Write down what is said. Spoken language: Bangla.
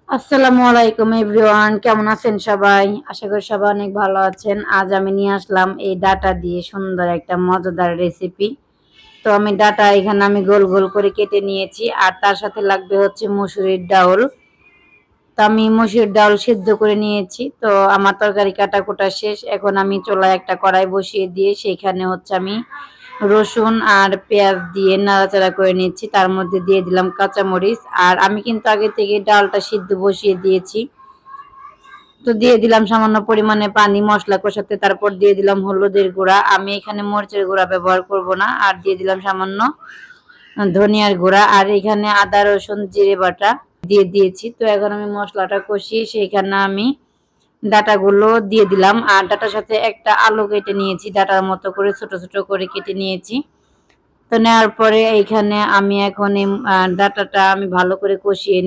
আসসালামু আলাইকুম এভরিওয়ান, কেমন আছেন সবাই? আশা করি সবাই অনেক ভালো আছেন। আজ আমি নিয়ে আসলাম এই ডাটা দিয়ে সুন্দর একটা মজাদার রেসিপি। তো আমি ডাটা এখানে আমি গোল গোল করে কেটে নিয়েছি, আর তার সাথে লাগবে হচ্ছে মসুরির ডাউল। তো আমি মসুরির ডাউল সিদ্ধ করে নিয়েছি। তো আমার তরকারি কাটা কোটা শেষ। এখন আমি চুলায় একটা কড়াই বসিয়ে দিয়ে সেইখানে হচ্ছে আমি রসুন আর পেঁয়াজ দিয়ে নাড়াচাড়া করে নিচ্ছি। তার মধ্যে দিয়ে দিলাম কাঁচামরিচ, আর আমি কিন্তু আগে থেকে ডালটা সিদ্ধ বসিয়ে দিয়েছি। তো দিয়ে দিলাম সামান্য পরিমাণে পানি মশলা কষাতে, তারপর দিয়ে দিলাম হলুদের গুঁড়া। আমি এখানে মরিচের গুঁড়া ব্যবহার করব না। আর দিয়ে দিলাম সামান্য ধনিয়ার গুঁড়া, আর এখানে আদা রসুন জিরে বাটা দিয়ে দিয়েছি। তো এখন আমি মশলাটা কষিয়ে সেইখানে আমি ডাটাগুলো দিয়ে দিলাম, আর ডাটার সাথে একটা আলু কেটে নিয়েছি, ডাটার মতো করে ছোট ছোট করে কেটে নিয়েছি। তো নেওয়ার পরে এইখানে আমি এখন ডাটাটা আমি ভালো করে কষিয়ে